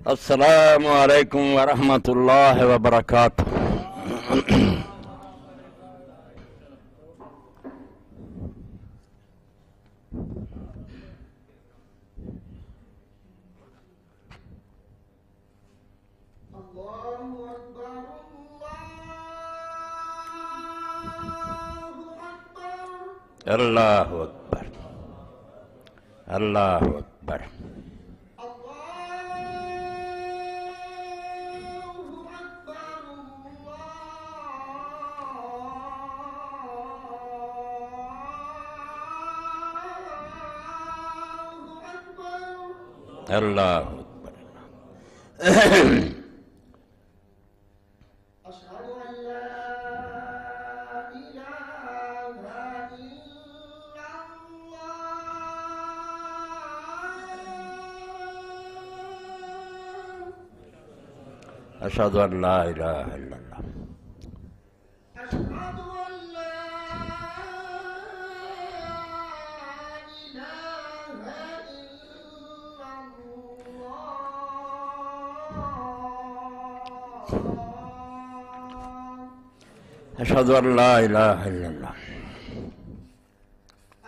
السلام علیکم ورحمۃ اللہ وبرکاتہ۔ اللہ اکبر، اللہ اکبر۔ اللہ اکبر۔ اشہد ان لا الہ الا اللہ، اشہد ان لا الہ الا اللہ، اشہد ان لا اشہد ان لا الہ الا اللہ،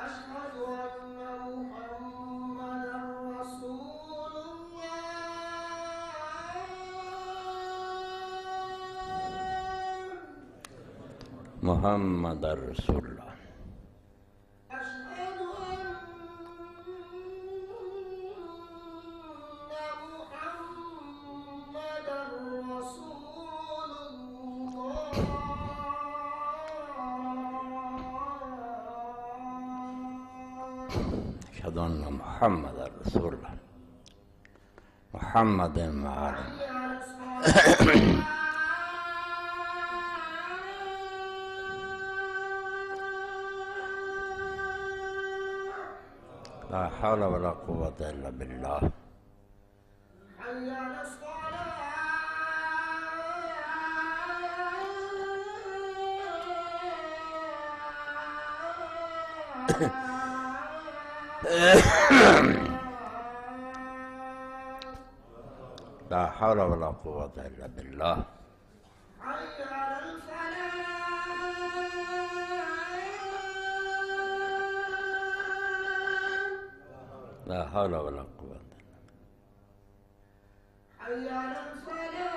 اشہد ان محمدا رسول اللہ، محمد رسول اللہ، اشہد ان محمدا رسول اللہ، اشہد ان محمد رسول اللہ، محمد وآلہ۔ لا حول ولا قوة الا باللہ۔ حي على لا حول ولا قوة الا باللہ۔ حي على الفلاح، لا حول ولا قوة حي على الفلاح،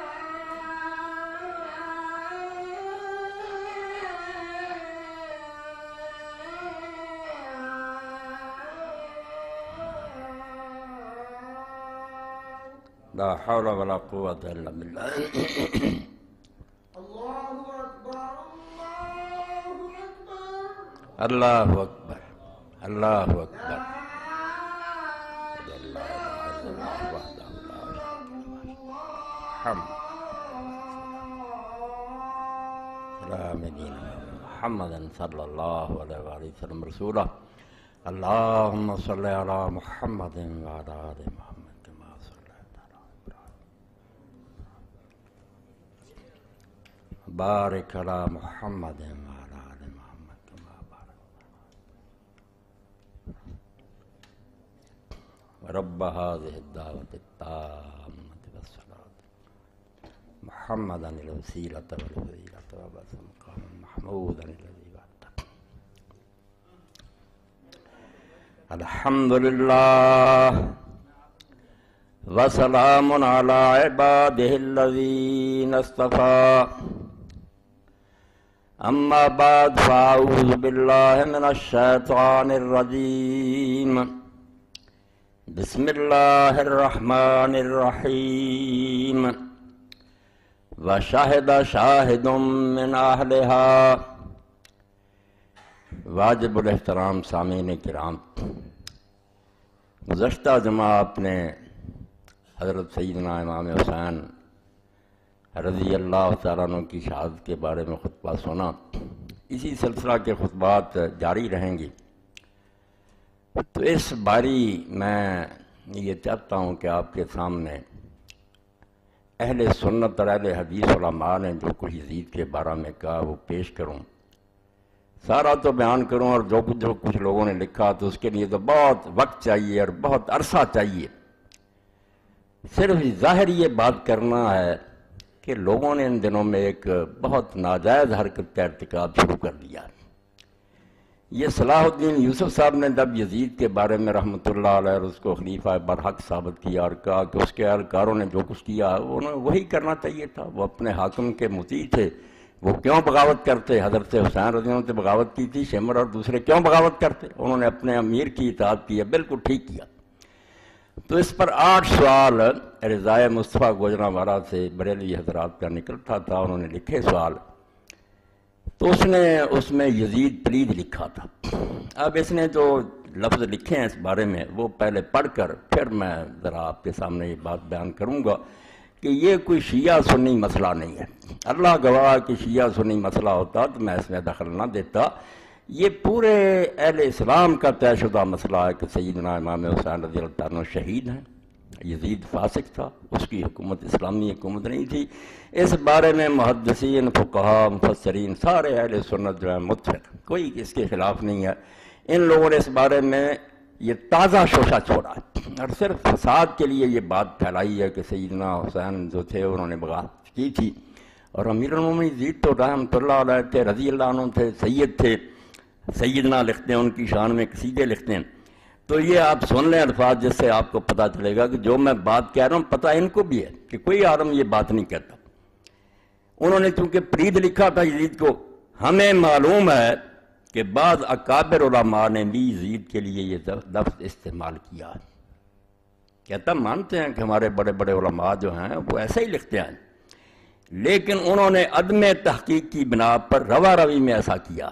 لا حول ولا قوة الا باللہ۔ الله أكبر، الله أكبر، اللہ اکبر، اللہ لا اکبر۔ محمد صلی اللہ علیہ وآلہ وسلم رسولہ۔ اللہم صلی علی محمد وعلی آل محمد کما صلیت علی ابراہیم، بارک علی محمد وعلی آل محمد کما بارکت رب هذه الدعوة التامة والصلاة محمدا الوسيلة والفضيلة وبعث مقاما محمودا الذي وعدته۔ الحمد لله وسلام على عباده الذين اصطفى، أما بعد فأعوذ بالله من الشيطان الرجيم، بسم الله الرحمن الرحيم۔ وشهد شاهد من أهلها۔ واجب الاحترام سامعین کرام، گزشتہ جمعہ آپ نے حضرت سیدنا امام حسین رضی اللہ تعالیٰ عنہ کی شہادت کے بارے میں خطبہ سنا۔ اسی سلسلہ کے خطبات جاری رہیں گی۔ تو اس باری میں یہ چاہتا ہوں کہ آپ کے سامنے اہل سنت اور اہل حدیث علماء نے جو کچھ یزید کے بارے میں کہا وہ پیش کروں۔ سارا تو بیان کروں اور جو کچھ لوگوں نے لکھا تو اس کے لیے تو بہت وقت چاہیے اور بہت عرصہ چاہیے۔ صرف ظاہر یہ بات کرنا ہے کہ لوگوں نے ان دنوں میں ایک بہت ناجائز حرکت کا ارتکاب شروع کر دیا۔ یہ صلاح الدین یوسف صاحب نے جب یزید کے بارے میں رحمۃ اللہ علیہ اور اس کو خلیفہ برحق ثابت کیا اور کہا کہ اس کے اہلکاروں نے جو کچھ کیا انہیں وہی کرنا چاہیے تھا، وہ اپنے حاکم کے مطیع تھے، وہ کیوں بغاوت کرتے؟ حضرت حسین رضی اللہ عنہ نے بغاوت کی تھی، شمر اور دوسرے کیوں بغاوت کرتے؟ انہوں نے اپنے امیر کی اطاعت کی ہے، بالکل ٹھیک کیا۔ تو اس پر 8 سوال رضائے مصطفیٰ گوجرانوالہ سے بریلوی حضرات کا نکلتا تھا، انہوں نے لکھے سوال، تو اس نے اس میں یزید پلید لکھا تھا۔ اب اس نے جو لفظ لکھے ہیں اس بارے میں وہ پہلے پڑھ کر پھر میں ذرا آپ کے سامنے یہ بات بیان کروں گا کہ یہ کوئی شیعہ سنی مسئلہ نہیں ہے۔ اللہ گواہ کہ شیعہ سنی مسئلہ ہوتا تو میں اس میں دخل نہ دیتا۔ یہ پورے اہل اسلام کا طے شدہ مسئلہ ہے کہ سیدنا امام حسین رضی اللہ عنہ شہید ہیں، یزید فاسق تھا، اس کی حکومت اسلامی حکومت نہیں تھی۔ اس بارے میں محدثین، فقہاء، مفسرین سارے اہل سنت جو ہیں متفق، کوئی اس کے خلاف نہیں ہے۔ ان لوگوں نے اس بارے میں یہ تازہ شوشہ چھوڑا ہے اور صرف فساد کے لیے یہ بات پھیلائی ہے کہ سیدنا حسین جو تھے انہوں نے بغاوت کی تھی، اور امیر المومنین یزید تو رحمۃ اللہ علیہ تھے، رضی اللہ عنہ تھے، سید تھے، سیدنا لکھتے ہیں، ان کی شان میں قصیدے لکھتے ہیں۔ تو یہ آپ سن لیں الفاظ، جس سے آپ کو پتہ چلے گا کہ جو میں بات کہہ رہا ہوں پتہ ان کو بھی ہے کہ کوئی عالم یہ بات نہیں کہتا۔ انہوں نے چونکہ پلید لکھا تھا یزید کو، ہمیں معلوم ہے کہ بعض اکابر علماء نے بھی یزید کے لیے یہ لفظ استعمال کیا۔ کہتا مانتے ہیں کہ ہمارے بڑے بڑے علماء جو ہیں وہ ایسے ہی لکھتے ہیں، لیکن انہوں نے عدم تحقیق کی بنا پر روا روی میں ایسا کیا،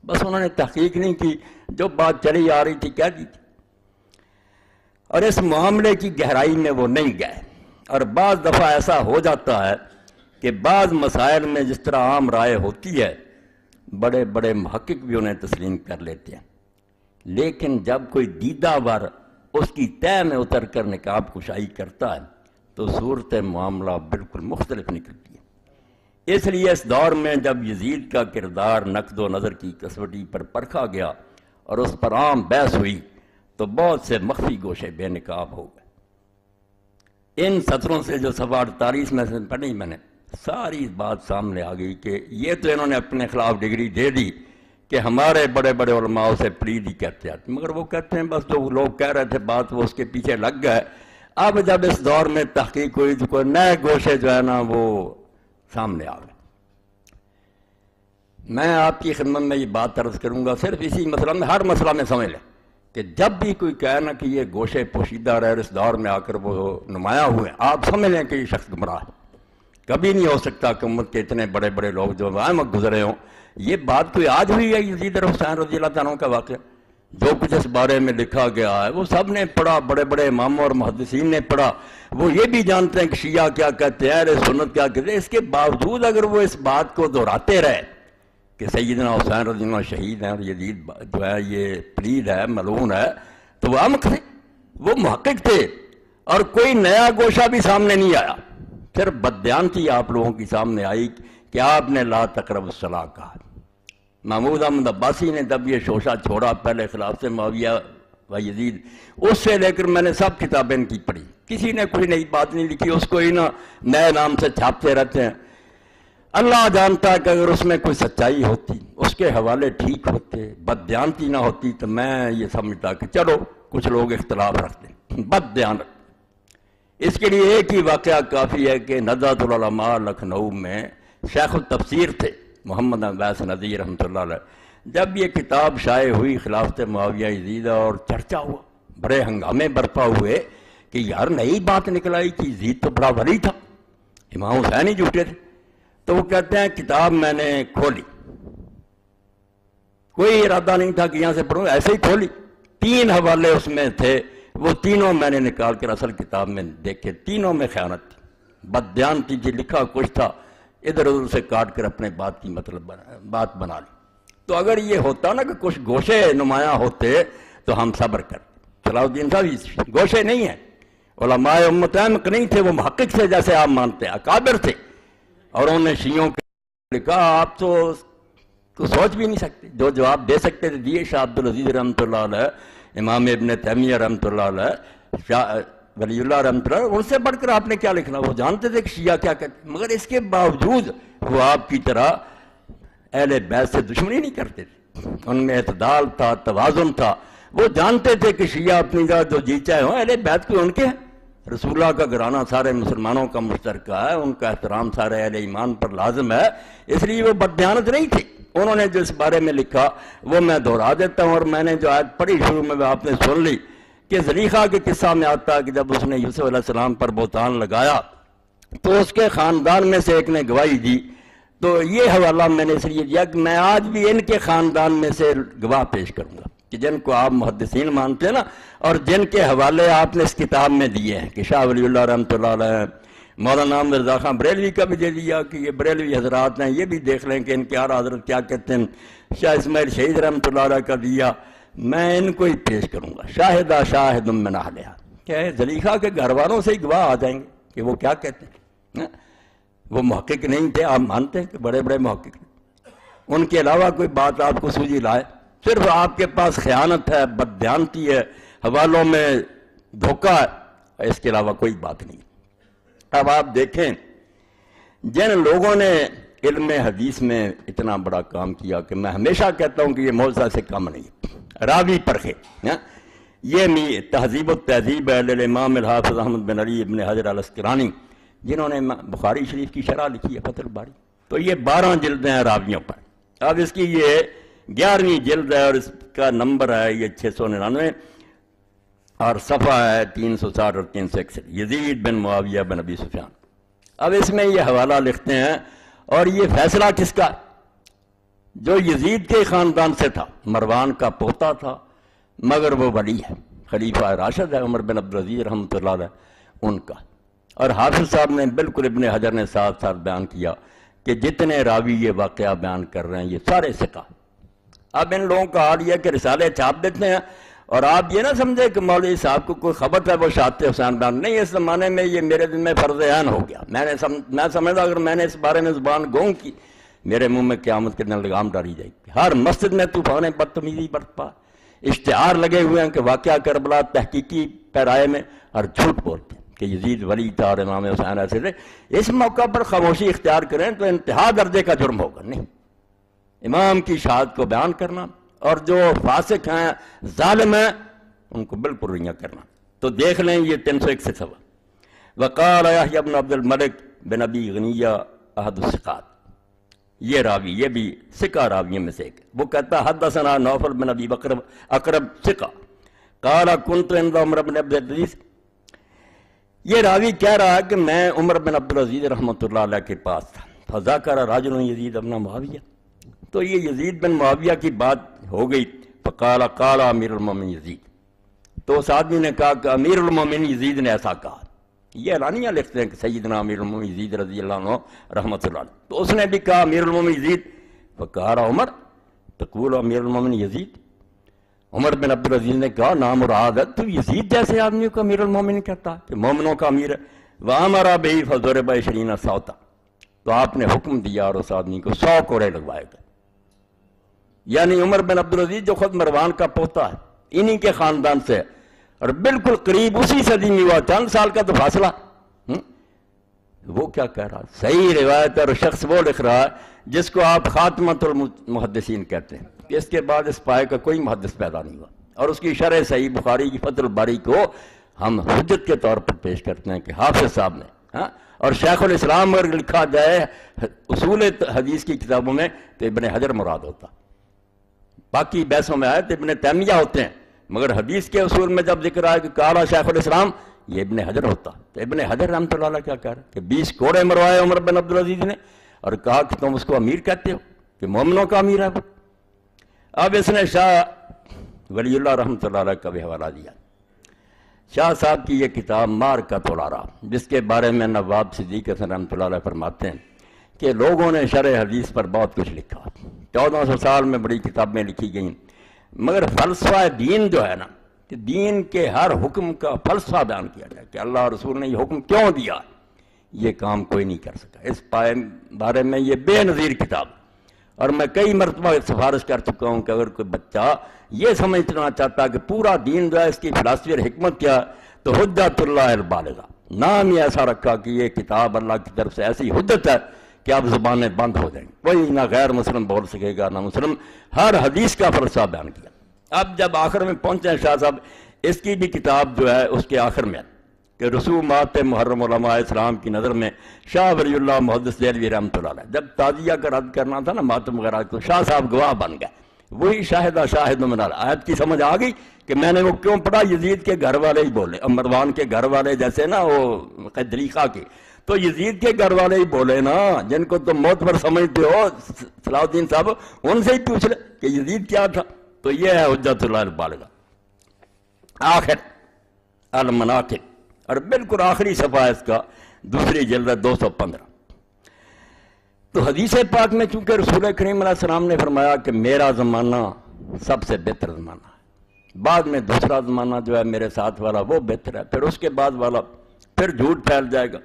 بس انہوں نے تحقیق نہیں کی، جو بات چلی آ رہی تھی کہہ دی تھی، اور اس معاملے کی گہرائی میں وہ نہیں گئے۔ اور بعض دفعہ ایسا ہو جاتا ہے کہ بعض مسائل میں جس طرح عام رائے ہوتی ہے بڑے بڑے محقق بھی انہیں تسلیم کر لیتے ہیں، لیکن جب کوئی دیدہ ور اس کی تہہ میں اتر کر نقاب کشائی کرتا ہے تو صورت معاملہ بالکل مختلف نکلتی ہے۔ اس لیے اس دور میں جب یزید کا کردار نقد و نظر کی کسوٹی پر پرکھا گیا اور اس پر عام بحث ہوئی تو بہت سے مخفی گوشے بے نقاب ہو گئے۔ ان سطروں سے جو صفحہ 48 میں سے پڑھی میں نے، ساری بات سامنے آ گئی کہ یہ تو انہوں نے اپنے خلاف ڈگری دے دی کہ ہمارے بڑے بڑے علماء سے پلید ہی کہتے ہیں، مگر وہ کہتے ہیں بس جو لوگ کہہ رہے تھے بات وہ اس کے پیچھے لگ گئے۔ اب جب اس دور میں تحقیق ہوئی تو کوئی نئے گوشے جو ہے نا وہ سامنے آ گئے۔ میں آپ کی خدمت میں یہ بات عرض کروں گا، صرف اسی مسئلہ میں، ہر مسئلہ میں سمجھ لیں کہ جب بھی کوئی کہے نا کہ یہ گوشے پوشیدہ رہے اور اس دور میں آ کر وہ نمایاں ہوئے، آپ سمجھ لیں کہ یہ شخص گمراہ ہے۔ کبھی نہیں ہو سکتا کہ امت کے اتنے بڑے بڑے لوگ جو وقت گزرے ہوں، یہ بات کوئی آج ہوئی ہے یزید اور حسین رضی اللہ عنہ کا واقعہ؟ جو کچھ اس بارے میں لکھا گیا ہے وہ سب نے پڑھا، بڑے بڑے اماموں اور محدثین نے پڑھا، وہ یہ بھی جانتے ہیں کہ شیعہ کیا کہتے ہیں، اہل سنت کیا کہتے ہیں۔ اس کے باوجود اگر وہ اس بات کو دہراتے رہے کہ سیدنا حسین رضی اللہ عنہ شہید ہیں اور یزید جو ہے یہ پلید ہے، ملعون ہے، تو وہ احمق تھے، وہ محقق تھے، اور کوئی نیا گوشہ بھی سامنے نہیں آیا، صرف بددیانتی آپ لوگوں کی سامنے آئی کہ آپ نے لا تقربوا الصلاۃ کہا۔ محمود احمد عباسی نے جب یہ شوشہ چھوڑا پہلے خلافت معاویہ و یزید، اس سے لے کر میں نے سب کتابیں ان کی پڑھی، کسی نے کوئی نئی بات نہیں لکھی، اس کو ہی نا نئے نام سے چھاپتے رہتے ہیں۔ اللہ جانتا ہے کہ اگر اس میں کوئی سچائی ہوتی، اس کے حوالے ٹھیک ہوتے، بددیانتی نہ ہوتی، تو میں یہ سمجھتا کہ چلو کچھ لوگ اختلاف رکھتے ہیں، بددیان رکھتے۔ اس کے لیے ایک ہی واقعہ کافی ہے کہ نزہۃ العلماء لکھنؤ میں شیخ التفسیر تھے محمد عباس نذیر رحمۃ اللہ علیہ، جب یہ کتاب شائع ہوئی خلافت معاویہ یزید اور چرچا ہوا، بڑے ہنگامے برپا ہوئے کہ یار نئی بات نکل آئی کہ یزید تو بڑا ولی تھا، امام حسین ہی جھوٹے تھے۔ تو وہ کہتے ہیں کتاب میں نے کھولی، کوئی ارادہ نہیں تھا کہ یہاں سے پڑھوں، ایسے ہی کھولی، 3 حوالے اس میں تھے، وہ تینوں میں نے نکال کر اصل کتاب میں دیکھے، تینوں میں خیانت تھی، بددیانتی تھی، لکھا کچھ تھا، ادھر ادھر سے کاٹ کر اپنے بات کی مطلب بات بنا لی۔ تو اگر یہ ہوتا نا کہ کچھ گوشے نمایاں ہوتے تو ہم صبر کرتے۔ صلاح الدین صاحب گوشے نہیں ہیں، علماء امت احمق نہیں تھے، وہ محقق تھے جیسے آپ مانتے ہیں، اکابر تھے، اور انہوں نے شیعوں کے لکھا، آپ تو سوچ بھی نہیں سکتے، جو جواب دے سکتے تھے دیے۔ شاہ عبدالعزیز رحمۃ اللہ علیہ، امام ابن تیمیہ رحمۃ اللہ علیہ، ولی اللہ رحمۃ اللہ، ان سے بڑھ کر آپ نے کیا لکھنا؟ وہ جانتے تھے کہ شیعہ کیا کہتے ہیں، مگر اس کے باوجود وہ آپ کی طرح اہل بیت سے دشمنی نہیں کرتے تھے، ان میں اعتدال تھا، توازن تھا۔ وہ جانتے تھے کہ شیعہ اپنی جگہ جو جی چاہے ہوں، اہل بیت کو ان کے ہیں، رسول اللہ کا گھرانہ سارے مسلمانوں کا مشترکہ ہے، ان کا احترام سارے اہل ایمان پر لازم ہے، اس لیے وہ بددیانت نہیں تھی۔ انہوں نے جو اس بارے میں لکھا وہ میں دہرا دیتا ہوں، اور میں نے جو آیت پڑھی شروع میں آپ نے سن لی کہ زلیخا کے قصہ میں آتا ہے کہ جب اس نے یوسف علیہ السلام پر بہتان لگایا تو اس کے خاندان میں سے ایک نے گواہی دی۔ تو یہ حوالہ میں نے اس لیے دیا کہ میں آج بھی ان کے خاندان میں سے گواہ پیش کروں گا کہ جن کو آپ محدثین مانتے ہیں نا، اور جن کے حوالے آپ نے اس کتاب میں دیے ہیں کہ شاہ ولی اللہ رحمۃ اللہ علیہ، مولانا رضا خان بریلوی کا بھی دے دیا کہ یہ بریلوی حضرات ہیں، یہ بھی دیکھ لیں کہ ان کے اعلیٰ حضرت کیا کہتے ہیں، شاہ اسماعیل شہید رحمۃ اللہ علیہ کا دیا، میں ان کو ہی پیش کروں گا۔ شاہدہ شاہد من اہلہا، کیا ہے زلیخا کے گھر والوں سے ہی گواہ آ جائیں گے کہ وہ کیا کہتے ہیں۔ وہ محقق نہیں تھے، آپ مانتے ہیں کہ بڑے بڑے محقق ہیں، ان کے علاوہ کوئی بات آپ کو سوجی لائے؟ صرف آپ کے پاس خیانت ہے، بددیانتی ہے، حوالوں میں دھوکہ ہے، اس کے علاوہ کوئی بات نہیں۔ اب آپ دیکھیں جن لوگوں نے علم حدیث میں اتنا بڑا کام کیا کہ میں ہمیشہ کہتا ہوں کہ یہ معجزہ سے کم نہیں، راوی پرخے، یہ تہذیب التہذیب ہے للامام الحافظ احمد بن علی ابن حجر الاسقلانی، جنہوں نے بخاری شریف کی شرح لکھی ہے فتح الباری، تو یہ 12 جلدیں ہیں راویوں پر۔ اب اس کی یہ 11ویں جلد ہے اور اس کا نمبر ہے یہ 699 اور صفحہ ہے 360 اور 361، یزید بن معاویہ بن ابی سفیان۔ اب اس میں یہ حوالہ لکھتے ہیں، اور یہ فیصلہ کس کا؟ جو یزید کے خاندان سے تھا، مروان کا پوتا تھا، مگر وہ ولی ہے، خلیفہ راشد ہے عمر بن عبدالعزیز رحمۃ اللہ علیہ، ان کا۔ اور حافظ صاحب نے بالکل ابن حجر نے ساتھ ساتھ بیان کیا کہ جتنے راوی یہ واقعہ بیان کر رہے ہیں یہ سارے ثقہ۔ اب ان لوگوں کا حال یہ کہ رسالے چھاپ دیتے ہیں، اور آپ یہ نہ سمجھے کہ مولوی صاحب کو کوئی خبر ہے وہ شاہد حسین بیان نہیں، اس زمانے میں یہ میرے دل میں فرض عین ہو گیا۔ میں سمجھتا اگر میں نے اس بارے میں زبان گونگ کی، میرے منہ میں قیامت کے دن لگام ڈالی جائے گی۔ ہر مسجد میں طوفان بدتمیزی برپا، اشتہار لگے ہوئے ہیں کہ واقعہ کربلا تحقیقی پیرائے میں، اور جھوٹ بولتے ہیں کہ یزید ولی تھا اور امام حسین ایسے تھے۔ اس موقع پر خاموشی اختیار کریں تو انتہا درجے کا جرم ہوگا۔ نہیں، امام کی شہادت کو بیان کرنا، اور جو فاسق ہیں، ظالم ہیں، ان کو بالکل رنگا کرنا۔ تو دیکھ لیں یہ 361 صفحہ۔ وقال یحییٰ بن عبد الملک بن ابی غنیہ احد الثقات، یہ راوی، یہ بھی ثقہ راویوں میں سے ایک، وہ کہتا حدثنا نوفل بن ابی بکر اقرب ثقہ قال کنت عند عمر بن عبد العزیز، یہ راوی کہہ رہا ہے کہ میں عمر بن عبدالعزیز رحمۃ اللہ علیہ کے پاس تھا، فذکر رجل یزید بن معاویہ، تو یہ یزید بن معاویہ کی بات ہو گئی، فقال قال امیر المومنین یزید، تو اس آدمی نے کہا کہ امیر المومنین یزید نے ایسا کہا۔ یہ اعلانیہ لکھتے ہیں کہ سیدنا امیر المومنین یزید رضی اللہ عنہ رحمۃ اللہ علیہ، تو اس نے بھی کہا امیر المومنین یزید، فقال عمر تقول امیر المومنین یزید، عمر بن عبدالعزیز نے کہا نام مراد ہے تو یزید جیسے آدمی کو امیر المومنین کہتا ہے کہ مومنوں کا امیر ہے۔ وَأَمَرَ بِهِ فَضُرِبَ 20 صوتا، تو آپ نے حکم دیا اور اس آدمی کو 100 کوڑے لگوائے گئے۔ یعنی عمر بن عبدالعزیز جو خود مروان کا پوتا ہے، انہی کے خاندان سے، اور بالکل قریب اسی صدی میں ہوا، چند سال کا تو فاصلہ۔ وہ کیا کہہ رہا؟ صحیح روایت اور شخص وہ لکھ رہا ہے جس کو آپ خاتمۃ المحدثین کہتے ہیں، کہ اس کے بعد اس پائے کا کوئی محدث پیدا نہیں ہوا، اور اس کی شرح صحیح بخاری کی فتح الباری کو ہم حجت کے طور پر پیش کرتے ہیں کہ حافظ صاحب نے، اور شیخ الاسلام اگر لکھا جائے اصول حدیث کی کتابوں میں تو ابن حجر مراد ہوتا، باقی بحثوں میں آئے تو ابن تیمیہ ہوتے ہیں، مگر حدیث کے اصول میں جب ذکر آئے کہ قال شیخ الاسلام، یہ ابن حجر ہوتا۔ تو ابن حجر رحمۃ اللہ علیہ کیا کہہ رہے کہ 20 کوڑے مروائے عمر بن عبدالعزیز نے، اور کہا کہ تم اس کو امیر کہتے ہو، کہ مومنوں کا امیر ہے وہ۔ اب اس نے شاہ ولی اللہ رحمۃ اللہ علیہ کا بھی حوالہ دیا، شاہ صاحب کی یہ کتاب مارکۃ الآراء، جس کے بارے میں نواب صدیق حسن رحمۃ اللہ علیہ فرماتے ہیں کہ لوگوں نے شرح حدیث پر بہت کچھ لکھا، 1400 سال میں بڑی کتابیں لکھی گئیں، مگر فلسفہ دین جو ہے نا، کہ دین کے ہر حکم کا فلسفہ بیان کیا جائے کہ اللہ رسول نے یہ حکم کیوں دیا، یہ کام کوئی نہیں کر سکا۔ اس بارے میں یہ بے نظیر کتاب، اور میں کئی مرتبہ سفارش کر چکا ہوں کہ اگر کوئی بچہ یہ سمجھنا چاہتا کہ پورا دین جو ہے اس کی فلسفی اور حکمت کیا، تو حجۃ اللہ البالغہ نام ہی ایسا رکھا کہ یہ کتاب اللہ کی طرف سے ایسی حجت ہے کہ اب زبانیں بند ہو جائیں، کوئی نہ غیر مسلم بول سکے گا نہ مسلم، ہر حدیث کا فلسفہ بیان کیا۔ اب جب آخر میں پہنچے ہیں شاہ صاحب، اس کی بھی کتاب جو ہے اس کے آخر میں کہ رسومات محرم علماء اسلام کی نظر میں شاہ ولی اللہ محدث دہلوی رحمۃ اللہ علیہ، جب تعزیہ کا رد کرنا تھا نا ماتم وغیرہ، تو شاہ صاحب گواہ بن گئے، وہی شاہد من آیت کی سمجھ آ گئی کہ میں نے وہ کیوں پڑھا، یزید کے گھر والے ہی بولے، مروان کے گھر والے جیسے نا وہ قدریقہ کے، تو یزید کے گھر والے ہی بولے نا، جن کو تم معتبر سمجھتے ہو صلاح الدین صاحب، ان سے ہی پوچھ لے کہ یزید کیا تھا۔ تو یہ ہے حجت اللہ البالغہ۔ آخر المناقب، اور بالکل آخری صفحہ اس کا، دوسری جلد 215۔ تو حدیث پاک میں چونکہ رسول کریم علیہ السلام نے فرمایا کہ میرا زمانہ سب سے بہتر زمانہ ہے، بعد میں دوسرا زمانہ جو ہے میرے ساتھ والا وہ بہتر ہے، پھر اس کے بعد والا پھر جھوٹ پھیل جائے گا۔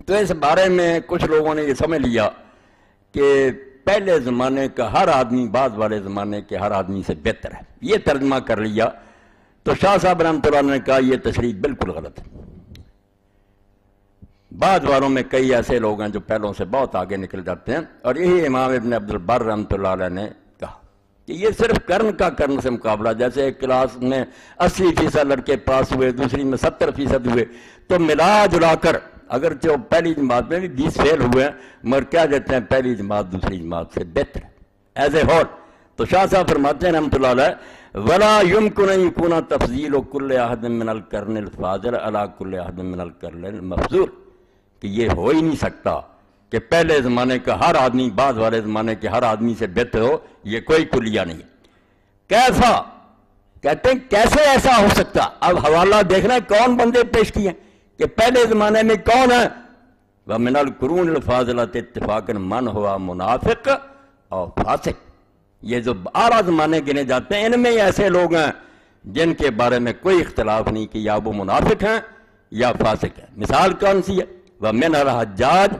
تو اس بارے میں کچھ لوگوں نے یہ سمجھ لیا کہ پہلے زمانے کا ہر آدمی بعد والے زمانے کے ہر آدمی سے بہتر ہے، یہ ترجمہ کر لیا۔ تو شاہ صاحب رحمۃ اللہ نے کہا یہ تشریح بالکل غلط ہے، بعد والوں میں کئی ایسے لوگ ہیں جو پہلوں سے بہت آگے نکل جاتے ہیں، اور یہی امام ابن عبد البر رحمۃ اللہ علیہ نے کہا کہ یہ صرف کرن کا کرن سے مقابلہ، جیسے ایک کلاس میں 80% لڑکے پاس ہوئے، دوسری میں 70% ہوئے، تو ملا جلا کر اگرچہ وہ پہلی جماعت میں بھی 20 فیل ہوئے ہیں، مگر کیا دیتے ہیں پہلی جماعت دوسری جماعت سے بہتر ہے ایز اے ہول۔ تو شاہ صاحب فرماتے ہیں رحمۃ اللہ علیہ وَلَا يُمْكُنَ أَن يَكُونَ تَفْضِيلُ كُلِّ أَحَدٍ مِّنَ الْقَرْنِ الْفَاضِلِ عَلَىٰ كُلِّ أَحَدٍ مِّنَ الْقَرْنِ الْمَفْضُولِ، کہ یہ ہو ہی نہیں سکتا کہ پہلے زمانے کا ہر آدمی بعد والے زمانے کے ہر آدمی سے بہتر ہو، یہ کوئی کلیہ نہیں ہے۔ کیسا، کہتے ہیں کیسے ایسا ہو سکتا؟ اب حوالہ دیکھنا ہے کون بندے پیش کیے ہیں کہ پہلے زمانے میں کون ہے؟ وَمِنَ الْقُرُونِ الْفَاضِلَةِ اتِّفَاقًا مَنْ ہُوَ منافق اور فاسق، یہ جو اعلیٰ زمانے گنے جاتے ہیں ان میں ایسے لوگ ہیں جن کے بارے میں کوئی اختلاف نہیں کہ یا وہ منافق ہیں یا فاسق ہیں۔ مثال کون سی ہے؟ وَمِنْ الْحَجَّاجِ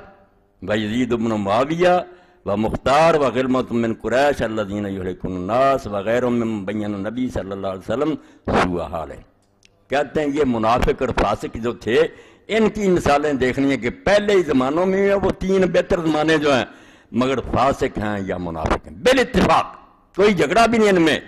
وَيَزِيدُ بْنُ مُعَاوِيَةَ وَمُخْتَارَ وَغِلْمَةٌ مِّن قُرَيْشَ الَّذِينَ يُهْلِكُونَ النَّاسَ وَغَيْرُهُم مِّمَّن بَيَّنَ النَّبِيُّ صلی اللہ علیہ وسلم سوء حالہ۔ کہتے ہیں یہ منافق اور فاسق جو تھے ان کی مثالیں دیکھنی ہے کہ پہلے ہی زمانوں میں وہ 3 بہتر زمانے جو ہیں مگر فاسق ہیں یا منافق ہیں، بالاتفاق کوئی جھگڑا بھی نہیں ان میں۔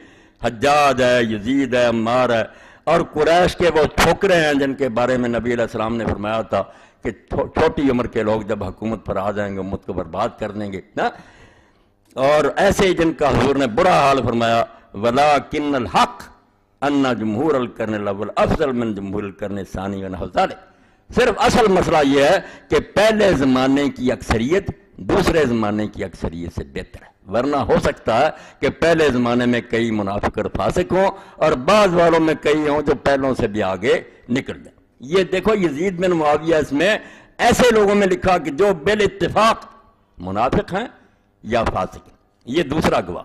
حجاج ہے، یزید ہے، عمار ہے، اور قریش کے وہ چھوکرے ہیں جن کے بارے میں نبی علیہ السلام نے فرمایا تھا کہ چھوٹی عمر کے لوگ جب حکومت پر آ جائیں گے امت کو برباد کر دیں گے نا، اور ایسے ہی جن کا حضور نے برا حال فرمایا وَلَٰكِنَّ الْحَقَّ أَنَّ جُمْهُورَ الْقَرْنِ الْأَوَّلِ أَفْضَلُ مِنْ جُمْهُورِ الْقَرْنِ الثَّانِي وَنَحْوُ ذَلِكَ۔ صرف اصل مسئلہ یہ ہے کہ پہلے زمانے کی اکثریت دوسرے زمانے کی اکثریت سے بہتر ہے، ورنہ ہو سکتا ہے کہ پہلے زمانے میں کئی منافق اور فاسق ہوں اور بعض والوں میں کئی ہوں جو پہلوں سے بھی آگے نکل جائیں۔ یہ دیکھو یزید بن معاویہ اس میں ایسے لوگوں میں لکھا کہ جو بالاتفاق منافق ہیں یا فاسق ہیں، یہ دوسرا گواہ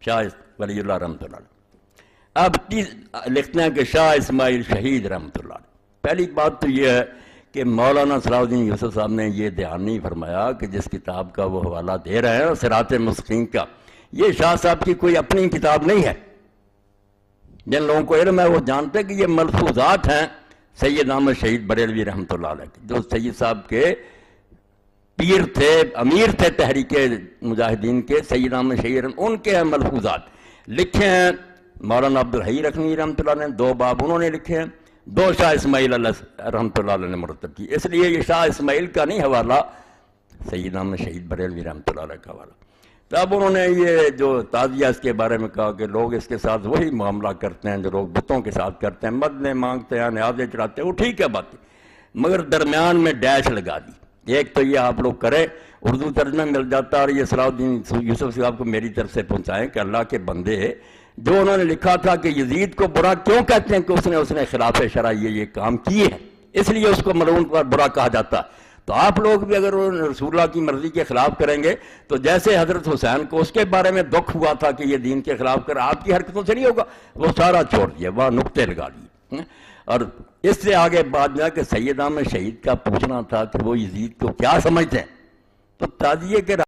شاہ ولی اللہ رحمۃ اللہ علیہ۔ اب لکھتے ہیں کہ شاہ اسماعیل شہید رحمۃ اللہ علیہ۔ پہلی بات تو یہ ہے کہ مولانا صلاح الدین یوسف صاحب نے یہ دھیان نہیں فرمایا کہ جس کتاب کا وہ حوالہ دے رہے ہیں صراط مستقیم کا، یہ شاہ صاحب کی کوئی اپنی کتاب نہیں ہے۔ جن لوگوں کو علم ہے وہ جانتے ہیں کہ یہ ملفوظات ہیں سید احمد شہید بریلوی رحمۃ اللہ علیہ، جو سید صاحب کے پیر تھے، امیر تھے تحریک مجاہدین کے، سید احمد شہید، ان کے ہیں ملفوظات لکھے ہیں مولانا عبدالحی رکنی رحمۃ اللہ نے، 2 باب انہوں نے لکھے ہیں، 2 شاہ اسماعیل رحمۃ اللہ علیہ نے مرتب کی، اس لیے یہ شاہ اسماعیل کا نہیں حوالہ، سید احمد شہید بریلوی رحمۃ اللہ علیہ کا حوالہ۔ تب انہوں نے یہ جو تعزیہ اس کے بارے میں کہا کہ لوگ اس کے ساتھ وہی معاملہ کرتے ہیں جو لوگ بتوں کے ساتھ کرتے ہیں، مدنے مانگتے ہیں، نیازیں چڑھاتے ہیں، وہ ٹھیک ہے بات، مگر درمیان میں ڈیش لگا دی۔ ایک تو یہ آپ لوگ کرے، اردو ترجمہ مل جاتا، اور یہ صلاح الدین یوسف صاحب کو میری طرف سے پہنچائیں کہ اللہ کے بندے جو انہوں نے لکھا تھا کہ یزید کو برا کیوں کہتے ہیں کہ اس نے خلاف شرع یہ کام کیے ہیں، اس لیے اس کو ملعون پر برا کہا جاتا ہے۔ تو آپ لوگ بھی اگر رسول اللہ کی مرضی کے خلاف کریں گے تو جیسے حضرت حسین کو اس کے بارے میں دکھ ہوا تھا کہ یہ دین کے خلاف کر، آپ کی حرکتوں سے نہیں ہوگا، وہ سارا چھوڑ دیا، وہاں نقطے لگا دیے۔ اور اس سے آگے بات میں کہ سید احمد شہید کا پوچھنا تھا کہ وہ یزید کو کیا سمجھتے ہیں، تو تعزیے کے